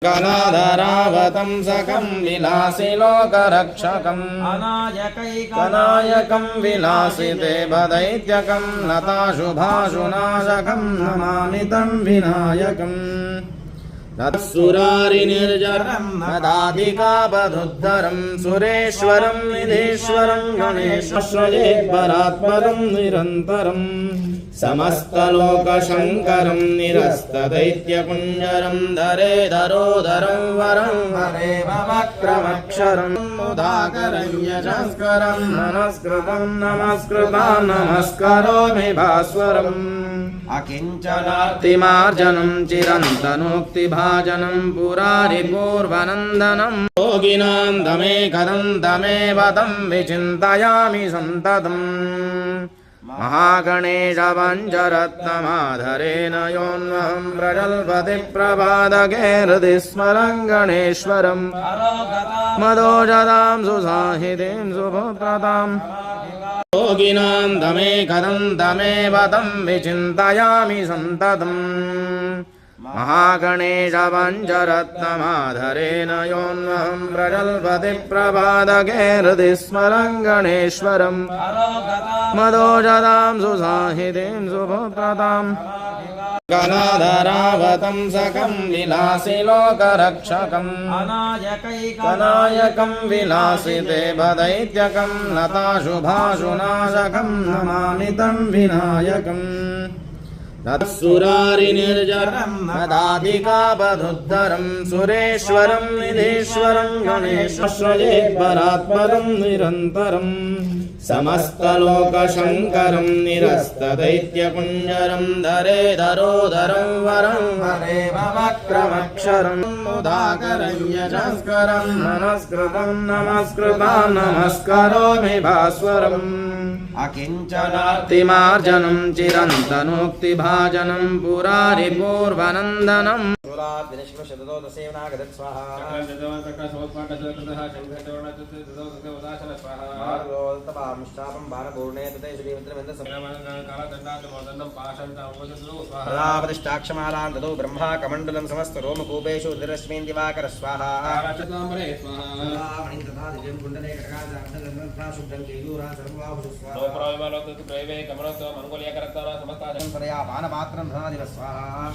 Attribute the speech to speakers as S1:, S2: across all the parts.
S1: कलाधरावतं सकं विलासि लोकरक्षकम् अनायकं विलासिते भदैत्यकं लताशुभाशुनाशकं नमामि तं विनायकम् सुरारिनिर्जरं नदादिकापदुद्धरं सुरेश्वरं निधीश्वरं गणेशश्रये परात्परं निरन्तरं समस्तलोकशङ्करं निरस्तदैत्यकुञ्जरं धरेधरोधरं वरं हरेव वक्रमक्षरं मुदाकरं यशस्करं नमस्कृतं नमस्कृतं नमस्करोमि भास्वरम् अकिञ्चनातिमार्जनं चिरन्तनोक्तिभाजनं पुरारिपूर्वनन्दनं योगिनां दमेकदन्तमेव तं विचिन्तयामि सन्ततम् महागणेशपञ्चरत्नमाधरेण योऽन्वहं प्रजल्पति प्रभादके हृदि स्मरं गणेश्वरं मदोजदां सुसाहितीं सुपुत्रताम् योगिनां दमेकदन्तमेव तं विचिन्तयामि सन्ततम् महागणेशपञ्चरत्नमाधरेण योऽन्वहं प्रजल्पति प्रभादके हृदि स्मरं गणेश्वरं मदोजदां सुसाहितीं सुपुत्रताम् कलाधरावतं सकं विलासि लोकरक्षकम् अनायकं विलासिते भदैत्यकं लताशुभाशुनाशकं नमामि तं विनायकम् सुरारिनिर्जरं नदादिकापदुद्धरं सुरेश्वरं निधीश्वरं गणेशश्रये परात्परं निरन्तरं समस्तलोकशङ्करं निरस्तदैत्यकुञ्जरं धरेधरोधरं वरं हरेव वक्रमक्षरं मुदाकरं यशस्करं नमस्कृतं नमस्कृतं नमस्करोमि भास्वरम् अकिञ्चनातिमार्जनं चिरन्तनोक्तिभाजनं पुरारिपूर्वनन्दनम् प्रतिष्ठाक्षमालां ददौ ब्रह्मा कमण्डलं समस्त रोमकूपेषु दिरश्मीन् दिवाकर स्वाहा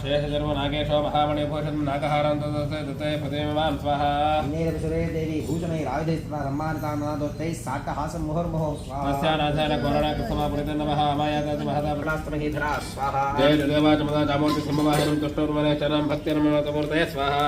S1: शेषजन्म नागेशो महामणिभूषण नागहारं तते प्रतिमां स्वाहा नीलविशुरे देवी भूषणैः आयुधैः सम्मानितां नादोत्तैः साट्टहासं मुहुर्मुहुः स्वाहा अस्यानाथाय कोरोना कृष्णमापुरिते नमः अमायादाति महदा प्रणास्तमहीधरा स्वाहा जय देवाच मदा चामूर्ति सिंहवाहिनं तुष्टुर्मने चरणं भक्तिर्मनोतमूर्तये स्वाहा